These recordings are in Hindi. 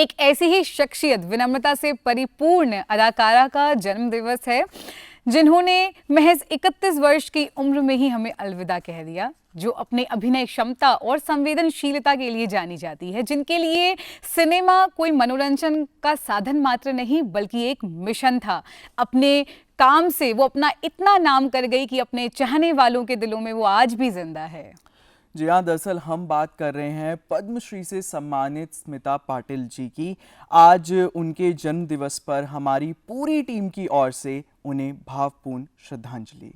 एक ऐसी ही शख्सियत, विनम्रता से परिपूर्ण अदाकारा का जन्मदिवस है जिन्होंने महज 31 वर्ष की उम्र में ही हमें अलविदा कह दिया, जो अपने अभिनय क्षमता और संवेदनशीलता के लिए जानी जाती है, जिनके लिए सिनेमा कोई मनोरंजन का साधन मात्र नहीं बल्कि एक मिशन था। अपने काम से वो अपना इतना नाम कर गई कि अपने चाहने वालों के दिलों में वो आज भी जिंदा है। जी हाँ, दरअसल हम बात कर रहे हैं पद्मश्री से सम्मानित स्मिता पाटिल जी की। आज उनके जन्म दिवस पर हमारी पूरी टीम की ओर से उन्हें भावपूर्ण श्रद्धांजलि।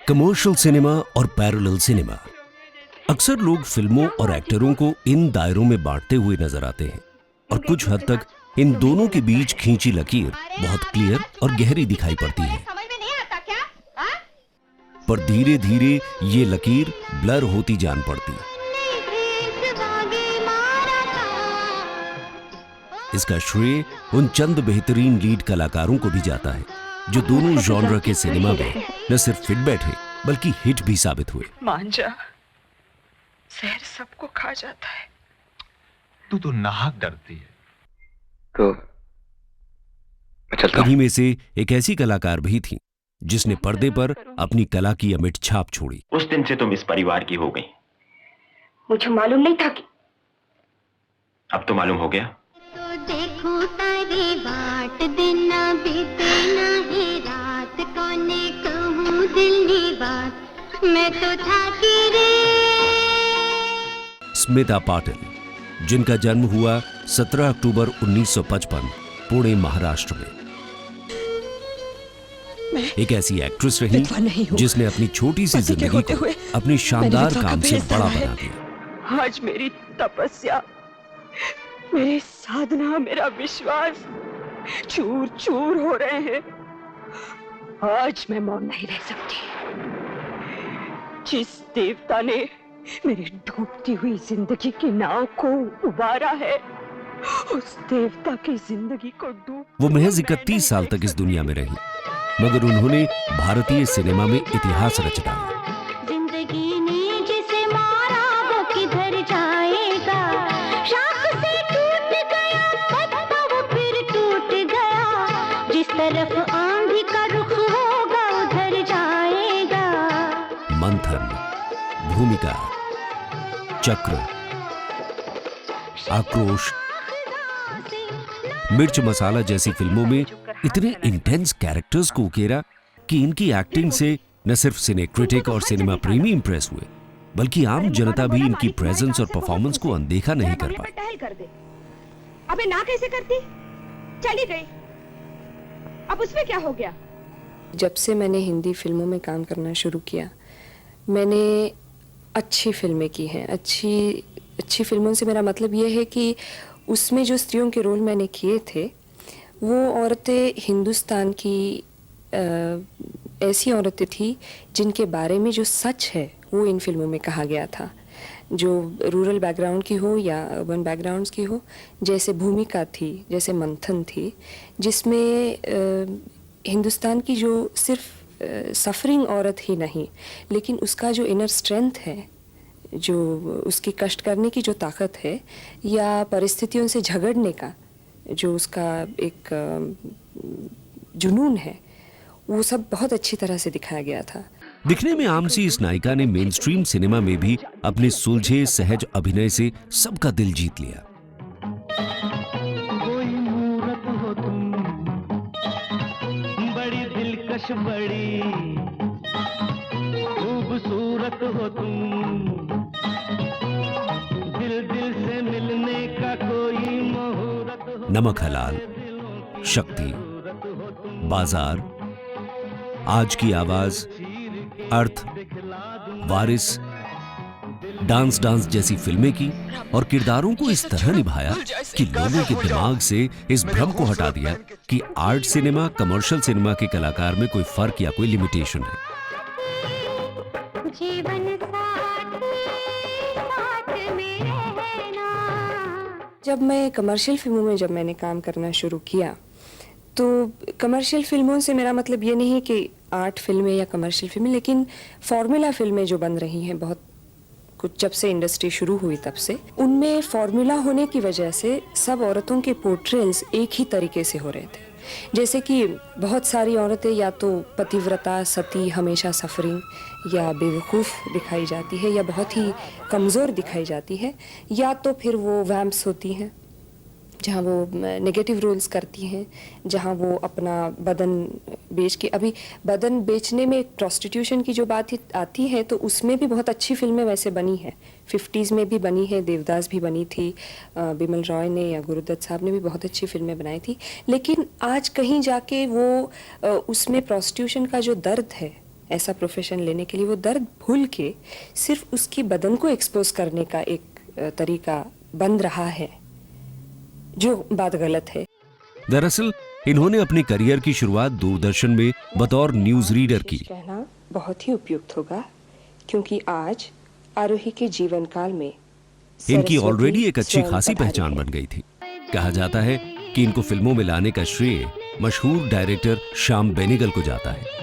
कमर्शियल सिनेमा और पैरेलल सिनेमा, अक्सर लोग फिल्मों और एक्टरों को इन दायरों में बांटते हुए नजर आते हैं और कुछ हद तक इन दोनों के बीच खींची लकीर बहुत क्लियर और गहरी दिखाई पड़ती है। पर धीरे धीरे ये लकीर ब्लर होती जान पड़ती है। इसका श्रेय उन चंद बेहतरीन लीड कलाकारों को भी जाता है जो दोनों जॉनर के सिनेमा में न सिर्फ फिट बैठे बल्कि हिट भी साबित हुए। मान जा, जहर सबको खा जाता है। तू तो नाहक डरती है। तो इन्हीं में से एक ऐसी कलाकार भी थी जिसने पर्दे पर अपनी कला की अमिट छाप छोड़ी। उस दिन से तुम इस परिवार की हो गई। मुझे मालूम नहीं था कि अब तो मालूम हो गया। तो देखो तारी बाट, दिन ना बीते ना ही रात, कोने कहूँ दिल की बात, मैं तो था कि रे। स्मिता पाटिल, जिनका जन्म हुआ 17 अक्टूबर 1955 पुणे, महाराष्ट्र में, एक ऐसी एक्ट्रेस रही जिसने अपनी छोटी सी जिंदगी को अपने शानदार काम से बड़ा बना दिया। आज मेरी तपस्या, मेरी साधना, मेरा विश्वास चूर चूर हो रहे हैं। आज मैं मौन नहीं रह सकती। जिस देवता ने मेरी डूबती हुई जिंदगी की नाव को उबारा है, उस देवता की जिंदगी को डूब। वो महज 31 साल तक इस दुनिया में रही, मगर उन्होंने भारतीय सिनेमा में इतिहास रच डाला। जिंदगी ने जिसे मारा वो किधर जाएगा, शाख से टूट गया पत्ता वो फिर टूट गया, जिस तरफ आंधी का रुख होगा उधर जाएगा। मंथन, भूमिका, चक्र, आक्रोश, मिर्च मसाला जैसी फिल्मों में इतने इंटेंस कैरेक्टर्स को उकेरा कि इनकी एक्टिंग से न सिर्फ सिने क्रिटिक और सिनेमा प्रेमी इंप्रेस हुए, बल्कि आम जनता भी इनकी प्रेजेंस और परफॉर्मेंस को अनदेखा नहीं कर पाई। अबे ना कैसे करती? चली गई, अब उसमें क्या हो गया? जब से मैंने हिंदी फिल्मों में काम करना शुरू किया, मैंने अच्छी फिल्में की हैं। अच्छी फिल्मों से मेरा मतलब ये है कि उसमें जो स्त्रियों के रोल मैंने किए थे, वो औरतें हिंदुस्तान की ऐसी औरतें थी जिनके बारे में जो सच है वो इन फिल्मों में कहा गया था, जो रूरल बैकग्राउंड की हो या अर्बन बैकग्राउंड्स की हो। जैसे भूमिका थी, जैसे मंथन थी, जिसमें हिंदुस्तान की जो सिर्फ सफरिंग औरत ही नहीं, लेकिन उसका जो इनर स्ट्रेंथ है, जो उसकी कष्ट करने की जो ताकत है या परिस्थितियों से झगड़ने का जो उसका एक जुनून है, वो सब बहुत अच्छी तरह से दिखाया गया था। दिखने में आम सी इस नायिका ने मेन स्ट्रीम सिनेमा में भी अपने सुलझे सहज अभिनय से सबका दिल जीत लिया। कोई मूरत हो तुम, बड़ी दिलकश, बड़ी खूबसूरत हो तुम, दिल दिल से मिलने का कोई मुहूर्त हो। नमक हलाल, शक्ति, बाजार, आज की आवाज, अर्थ, वारिस, डांस जैसी फिल्में की और किरदारों को इस तरह निभाया कि लोगों के दिमाग से इस भ्रम को हटा दिया कि आर्ट सिनेमा कमर्शियल सिनेमा के कलाकार में कोई फर्क या कोई लिमिटेशन है। जीवन साथी साथ में रहना। जब मैं कमर्शियल फिल्मों में जब मैंने काम करना शुरू किया तो कमर्शियल फिल्मों से मेरा मतलब ये नहीं कि आर्ट फिल्में या कमर्शियल फिल्में, लेकिन फॉर्मूला फिल्में जो बन रही हैं बहुत कुछ जब से इंडस्ट्री शुरू हुई तब से, उनमें फॉर्मूला होने की वजह से सब औरतों के पोर्ट्रेल्स एक ही तरीके से हो रहे थे। जैसे कि बहुत सारी औरतें या तो पतिव्रता, सती, हमेशा सफरिंग या बेवकूफ़ दिखाई जाती है, या बहुत ही कमज़ोर दिखाई जाती है, या तो फिर वो वैम्प्स होती हैं जहाँ वो नेगेटिव रोल्स करती हैं, जहाँ वो अपना बदन बेच के, अभी बदन बेचने में प्रोस्टिट्यूशन की जो बात आती है तो उसमें भी बहुत अच्छी फिल्में वैसे बनी हैं। 50s में भी बनी है, देवदास भी बनी थी, बिमल रॉय ने या गुरुदत्त साहब ने भी बहुत अच्छी फिल्में बनाई थी। लेकिन आज कहीं जाके वो उसमें प्रोस्टिट्यूशन का जो दर्द है ऐसा प्रोफेशन लेने के लिए, वो दर्द भूल के सिर्फ उसकी बदन को एक्सपोज करने का एक तरीका बन रहा है, जो बात गलत है। दरअसल इन्होंने अपनी करियर की शुरुआत दूरदर्शन में बतौर न्यूज रीडर की। कहना बहुत ही उपयुक्त होगा क्योंकि आज आरोही के जीवन काल में इनकी सरस्वती ऑलरेडी एक अच्छी स्वयं खासी पधारी पहचान है। बन गई थी। कहा जाता है कि इनको फिल्मों में लाने का श्रेय मशहूर डायरेक्टर श्याम बेनेगल को जाता है।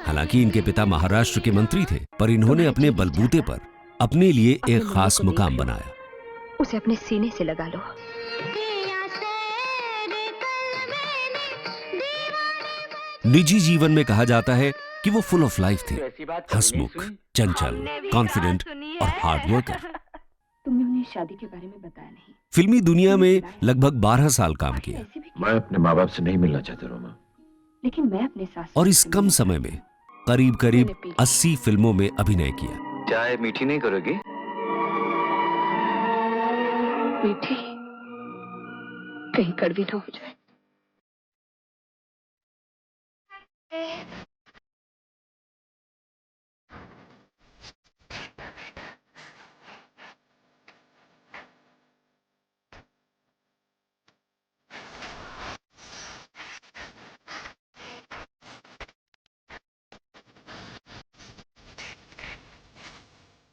हालांकि इनके पिता महाराष्ट्र के मंत्री थे, पर इन्होंने अपने बलबूते पर अपने लिए एक खास मुकाम बनाया। उसे अपने सीने से लगा लो। निजी जीवन में कहा जाता है कि वो फुल ऑफ लाइफ थे, हंसमुख, चंचल, कॉन्फिडेंट और हार्ड वर्कर। तुमने उन्हें शादी के बारे में बताया नहीं। फिल्मी दुनिया में लगभग 12 साल काम किया मैं अपने माँ बाप से नहीं मिलना चाहता रोमा। लेकिन मैं अपने सास और इस कम समय में करीब करीब 80 फिल्मों में अभिनय किया। चाय मीठी नहीं करोगी? मीठी कहीं कड़वी ना हो जाए।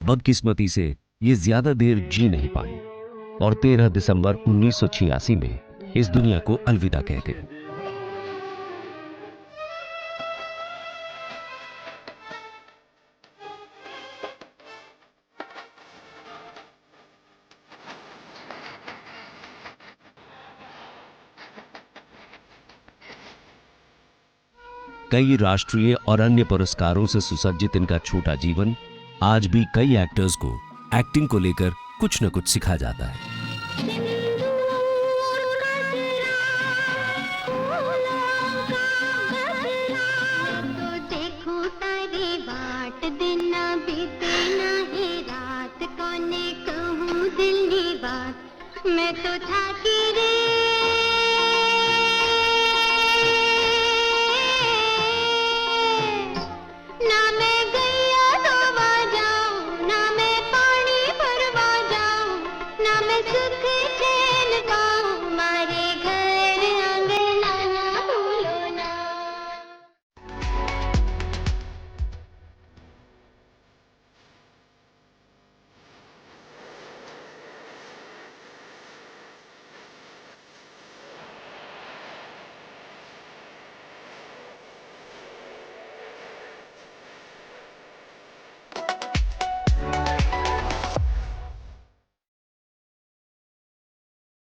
बदकिस्मती से ये ज्यादा देर जी नहीं पाई और 13 दिसंबर 1986 में इस दुनिया को अलविदा कह गए। कई राष्ट्रीय और अन्य पुरस्कारों से सुसज्जित इनका छोटा जीवन आज भी कई एक्टर्स को एक्टिंग को लेकर कुछ न कुछ सिखा जाता है। तो देखो तारी बाट दिन बीते नहीं रात, कोने कहूँ दिल की बात, मैं तो था कि रे